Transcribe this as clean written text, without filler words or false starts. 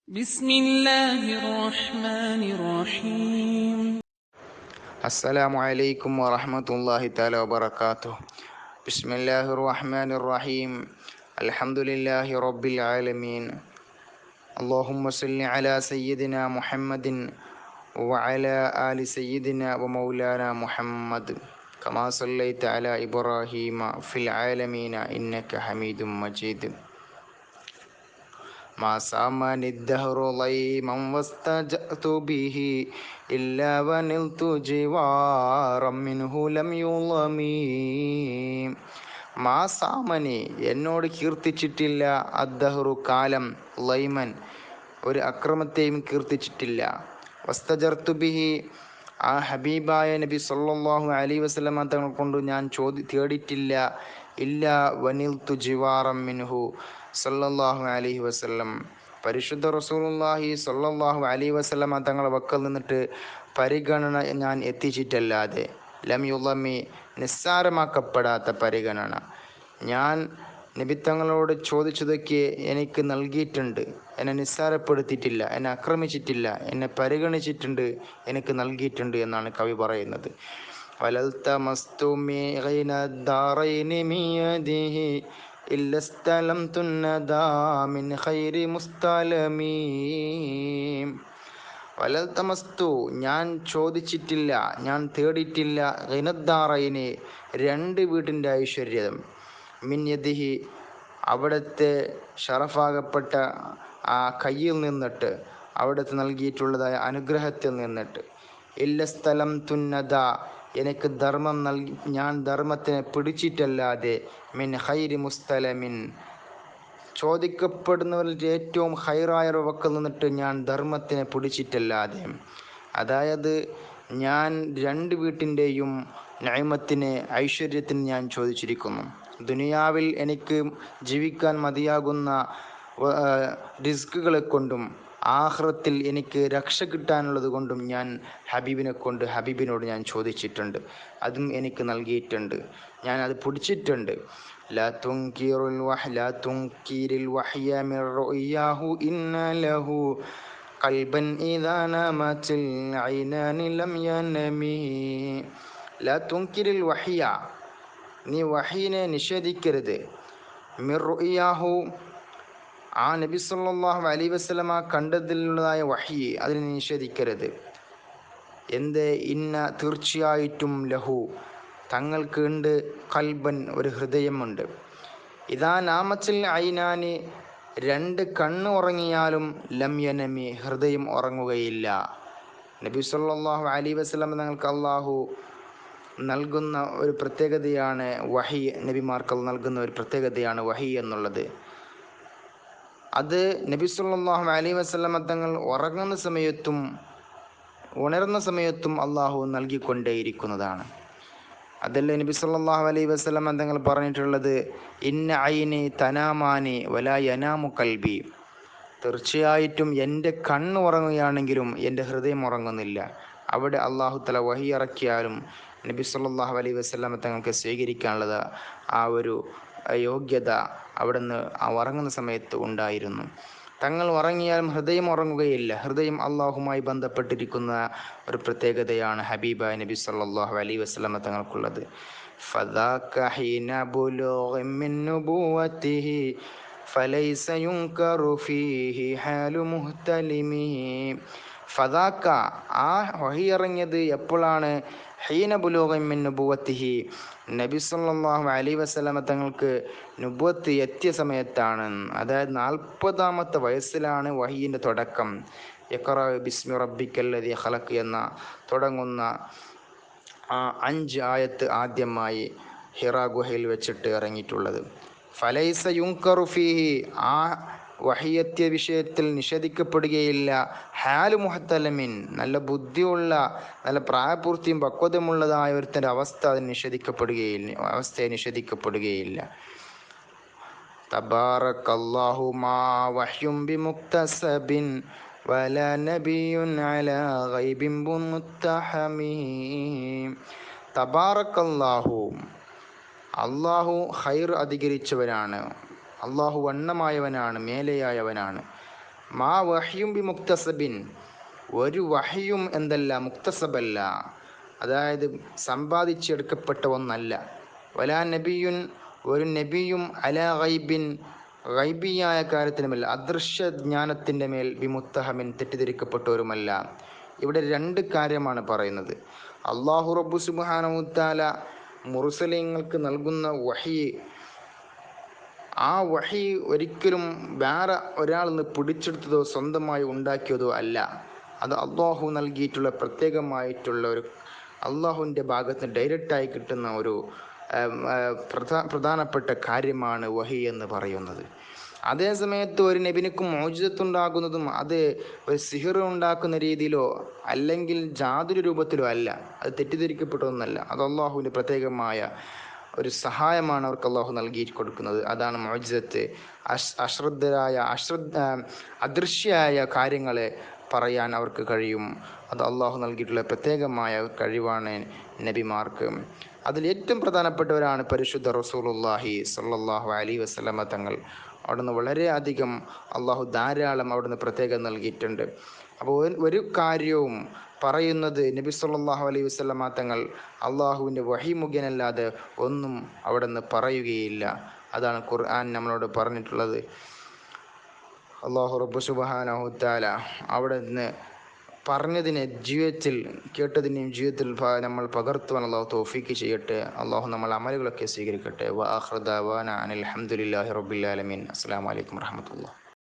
بسم الله الرحمن الرحيم. അസ്സലാമു അലൈക്കും വറഹ്മത്തുള്ളാഹി തആല വബറകാതുഹു. ബിസ്മില്ലാഹിർ റഹ്മാനിർ റഹീം. അൽഹംദുലില്ലാഹി റബ്ബിൽ ആലമീൻ. അല്ലാഹുമ്മ സ്വല്ലി അലാ സയ്യിദിനാ മുഹമ്മദിൻ വഅലാ ആലി സയ്യിദിനാ വമൗലാനാ മുഹമ്മദ് കമാ സല്ലൈത അലാ ഇബ്രാഹീമ ഫിൽ ആലമീന ഇന്നക ഹമീദും മജീദ്. ما سامني الدهر ضيما واستجأت به إلا ونلت جوارا منه لم يظلمي. മാ സാമനി എന്നോട് കീർത്തിച്ചിട്ടില്ല അദ്ദഹറു കാലം, ലൈമൻ ഒരു അക്രമത്തെയും കീർത്തിച്ചിട്ടില്ല. വസ്തജർതു ബിഹി ആ ഹബീബായ നബി സല്ലല്ലാഹു അലൈഹി വസല്ലമ തങ്ങൾ കൊണ്ട് ഞാൻ തേടിയിട്ടില്ല. ഇല്ല വനിൽതു ജിവാറം മിൻഹു സല്ലല്ലാഹു അലൈഹി വസല്ലം, പരിശുദ്ധ റസൂലുള്ളാഹി സല്ലല്ലാഹു അലൈഹി വസല്ലമ തങ്ങളെ വക്കൽ നിന്നിട്ട് പരിഗണന ഞാൻ എത്തിച്ചിട്ടല്ലാതെ, ലം യുളമി നിസ്സാരമാക്കപ്പെടാത്ത പരിഗണന ഞാൻ നബിത്തങ്ങളോട് ചോദിച്ചതൊക്കെ എനിക്ക് നൽകിയിട്ടുണ്ട്. എന്നെ നിസ്സാരപ്പെടുത്തിയിട്ടില്ല, എന്നെ ആക്രമിച്ചിട്ടില്ല, എന്നെ പരിഗണിച്ചിട്ടുണ്ട്, എനിക്ക് നൽകിയിട്ടുണ്ട് എന്നാണ് കവി പറയുന്നത്. വലൽതമസ്തു മിഗൈന ദാറൈനി മിയദിഹി ഇല്ലസ്തലംതു നദാ മിൻ ഖൈരി മുസ്തലമീ. വലൽതമസ്തു ഞാൻ ചോദിച്ചിട്ടില്ല, ഞാൻ തേടിയിട്ടില്ല, ഗൈനദ്ദാറൈനി രണ്ട് വീട്ടിൻ്റെ ഐശ്വര്യം, മിൻ യദിഹി അവിടുത്തെ ഷറഫാകപ്പെട്ട ആ കയ്യിൽ നിന്നിട്ട്, അവിടുത്തെ നൽകിയിട്ടുള്ളതായ അനുഗ്രഹത്തിൽ നിന്നിട്ട്, ഇല്ലസ്ഥലം തുന്നത എനിക്ക് ധർമ്മം നൽകി, ഞാൻ ധർമ്മത്തിനെ പിടിച്ചിട്ടല്ലാതെ, മിൻ ഖൈരി മുസ്തലമിൻ ചോദിക്കപ്പെടുന്നവരിൽ ഏറ്റവും ഹൈറായ വക്കൽ നിന്നിട്ട് ഞാൻ ധർമ്മത്തിനെ പിടിച്ചിട്ടല്ലാതെ. അതായത് ഞാൻ രണ്ട് വീട്ടിൻ്റെയും നഅ്മത്തിനെ, ഐശ്വര്യത്തിന് ഞാൻ ചോദിച്ചിരിക്കുന്നു. ദുനിയാവിൽ എനിക്ക് ജീവിക്കാൻ മതിയാകുന്ന റിസ്കുകളെ കൊണ്ടും ആഖിറത്തിൽ എനിക്ക് രക്ഷ കിട്ടാനുള്ളത് കൊണ്ടും ഞാൻ ഹബീബിനോട് ഞാൻ ചോദിച്ചിട്ടുണ്ട്. അതും എനിക്ക് നൽകിയിട്ടുണ്ട്, ഞാൻ അത് പിടിച്ചിട്ടുണ്ട്. ലാ തുൻകിരിൽ വഹ്യ മിൻ റുയാഹു ഇന്ന ലഹു ഖൽബൻ ഇദാ നമത്തിൽ ഐനാനി ലം യനമി. ലാ തുൻകിരിൽ വഹ്യ നീ വഹീനെ നിഷേധിക്കരുത്. മിർ റുയാഹു ആ നബി സല്ലല്ലാഹു അലൈഹി വസല്ലമ കണ്ടതിലുള്ളതായ വഹി, അതിനെ നിഷേധിക്കരുത്. എന്ത്? ഇന്ന തീർച്ചയായിട്ടും ലഹു തങ്ങൾക്ക് ഉണ്ട്, ഖൽബൻ ഒരു ഹൃദയമുണ്ട്, ഇദാ നാമത്തിൽ ഐനാനി രണ്ട് കണ്ണ് ഉറങ്ങിയാലും ലം യനമി ഹൃദയം ഉറങ്ങുകയില്ല. നബി സല്ലല്ലാഹു അലൈഹി വസല്ലമ തങ്ങൾക്ക് അല്ലാഹു നൽകുന്ന ഒരു പ്രത്യേകതയാണ് വഹി. നബിമാർക്ക് നൽകുന്ന ഒരു പ്രത്യേകതയാണ് വഹി എന്നുള്ളത്. അത് നബി സല്ലല്ലാഹു അലൈഹി വസല്ലമ തങ്ങൾ ഉറങ്ങുന്ന സമയത്തും ഉണർന്ന സമയത്തും അള്ളാഹു നൽകിക്കൊണ്ടേയിരിക്കുന്നതാണ്. അതല്ലേ നബി സല്ലല്ലാഹു അലൈഹി വസല്ലമ തങ്ങൾ പറഞ്ഞിട്ടുള്ളത്, ഇന്ന ഐനി തനാമാനി വലാ യനാമു കൽബി. തീർച്ചയായിട്ടും എൻ്റെ കണ്ണ് ഉറങ്ങുകയാണെങ്കിലും എൻ്റെ ഹൃദയം ഉറങ്ങുന്നില്ല. അവിടെ അള്ളാഹു തആല വഹി ഇറക്കിയാലും നബി സല്ലല്ലാഹു അലൈഹി വസല്ലമ തങ്ങൾക്ക് സ്വീകരിക്കാനുള്ളത് ആ ഒരു യോഗ്യത അവിടുന്ന് ആ ഉറങ്ങുന്ന സമയത്ത് ഉണ്ടായിരുന്നു. തങ്ങൾ ഉറങ്ങിയാലും ഹൃദയം ഉറങ്ങുകയില്ല. ഹൃദയം അള്ളാഹുമായി ബന്ധപ്പെട്ടിരിക്കുന്ന ഒരു പ്രത്യേകതയാണ് ഹബീബായ നബി സല്ലല്ലാഹു അലൈഹി വസല്ലമ തങ്ങൾക്കുള്ളത്. ഫദാക ഹീന ബുലൂഗിൻ മിൻ നുബുവതിഹി ഫലൈസ യുൻകറു ഫീഹി ഹാലു മുഹ്തലിമി. ഫദാക ആ വഹി ഇറങ്ങിയത് എപ്പോഴാണ്? ഹീന ബുലൂഗിൻ മിൻ നുബുവതിഹി നബി സല്ലല്ലാഹു അലൈഹി വസല്ലമ തങ്ങൾക്ക് നുബുവത്ത് എത്തിയ സമയത്താണ്. അതായത് 40ാമത്തെ വയസ്സിലാണ് വഹിയിൻ്റെ തുടക്കം. ഇഖ്റ ബിസ്മി റബ്ബിക്കല്ലദീ ഖലഖ് എന്ന തുടങ്ങുന്ന 5 ആയത്ത് ആദ്യമായി ഹിറാ ഗുഹയിൽ വെച്ചിട്ട് ഇറങ്ങിയിട്ടുള്ളത്. ഫലൈസ യുൻകറു ഫീഹി ആ വഹിയെത്തിയ വിഷയത്തിൽ നിഷേധിക്കപ്പെടുകയില്ല. ഹാലു മുഹത്തലമിൻ നല്ല ബുദ്ധിയുള്ള, നല്ല പ്രായപൂർത്തിയും പക്വതമുള്ളതായ ഒരുത്തൻ്റെ അവസ്ഥയെ നിഷേധിക്കപ്പെടുകയില്ല. തബാറകല്ലാഹു മാ വഹ്യും ബിമുക്തസബിൻ വലാ നബിയുൻ അലാ ഗൈബിൻ മുത്തഹമി. തബാറകല്ലാഹു അള്ളാഹു ഖൈർ അധികരിച്ചവനാണ്, അള്ളാഹു വണ്ണമായവനാണ്, മേലെയായവനാണ്. മാ വഹ്യും ബി മുക്തസബിൻ, ഒരു വഹയും എന്തല്ല, മുക്തസബല്ല, അതായത് സമ്പാദിച്ചെടുക്കപ്പെട്ട ഒന്നല്ല. വലാ നബിയുൻ, ഒരു നബിയും അലാ ഗൈബിൻ, ഗൈബിയായ കാര്യത്തിനുമല്ല, അദൃശ്യ ജ്ഞാനത്തിൻ്റെ മേൽ ബിമുത്തഹമിൻ, തെറ്റിദ്ധരിക്കപ്പെട്ടവരുമല്ല. ഇവിടെ രണ്ട് കാര്യമാണ് പറയുന്നത്. അല്ലാഹു റബ്ബു സുബ്ഹാനഹു തആല മുർസലീങ്ങൾക്ക് നൽകുന്ന വഹി, ആ വഹി ഒരിക്കലും വേറെ ഒരാൾ നിന്ന് പിടിച്ചെടുത്തതോ സ്വന്തമായി ഉണ്ടാക്കിയതോ അല്ല. അത് അള്ളാഹു നൽകിയിട്ടുള്ള പ്രത്യേകമായിട്ടുള്ള ഒരു, അള്ളാഹുവിൻ്റെ ഭാഗത്ത് ഡയറക്റ്റായി കിട്ടുന്ന ഒരു പ്രധാനപ്പെട്ട കാര്യമാണ് വഹി എന്ന് പറയുന്നത്. അതേ സമയത്ത് ഒരു നബിനിക്ക് മോചിതത്തുണ്ടാകുന്നതും അത് ഒരു സിഹിർ ഉണ്ടാക്കുന്ന രീതിയിലോ അല്ലെങ്കിൽ ജാതൊരു രൂപത്തിലോ അല്ല. അത് തെറ്റിദ്ധരിക്കപ്പെട്ടതൊന്നല്ല. അത് അള്ളാഹുവിൻ്റെ പ്രത്യേകമായ ഒരു സഹായമാണ് അവർക്ക് അള്ളാഹു നൽകി കൊടുക്കുന്നത്. അതാണ് മോചിതത്ത്. അശ്രദ്ധരായ അദൃശ്യമായ കാര്യങ്ങളെ പറയാൻ അവർക്ക് കഴിയും. അത് അള്ളാഹു നൽകിയിട്ടുള്ള പ്രത്യേകമായ കഴിവാണ് നബിമാർക്ക്. അതിലേറ്റവും പ്രധാനപ്പെട്ടവരാണ് പരിശുദ്ധ റസൂലുള്ളാഹി സ്വല്ലല്ലാഹു അലൈഹി വസല്ലമ തങ്ങൾ. അവിടുന്ന് വളരെയധികം അള്ളാഹു ധാരാളം അവിടുന്ന് പ്രത്യേകം നൽകിയിട്ടുണ്ട്. അപ്പോൾ ഒരു കാര്യവും പറയുന്നത് നബി സല്ലല്ലാഹു അലൈഹി വസല്ലമ തങ്ങൾ അള്ളാഹുവിൻ്റെ വഹി മുഖേനല്ലാതെ ഒന്നും അവിടുന്ന് പറയുകയില്ല. അതാണ് ഖുർആൻ നമ്മളോട് പറഞ്ഞിട്ടുള്ളത്. അള്ളാഹു റബ്ബു സുബ്ഹാനഹു തആല അവിടുന്ന് പറഞ്ഞതിനെ ജീവിതത്തിൽ, കേട്ടതിനെയും ജീവിതത്തിൽ നമ്മൾ പകർത്തുവാൻ അള്ളാഹു തൗഫീക്ക് ചെയ്യട്ടെ. അള്ളാഹു നമ്മൾ അമലുകളൊക്കെ സ്വീകരിക്കട്ടെ. വ ആഖിറു ദഅവാന അനിൽ ഹംദുലില്ലാഹി റബ്ബിൽ ആലമീൻ. അസ്സലാമു അലൈക്കും വറഹ്മത്തുള്ളാഹി.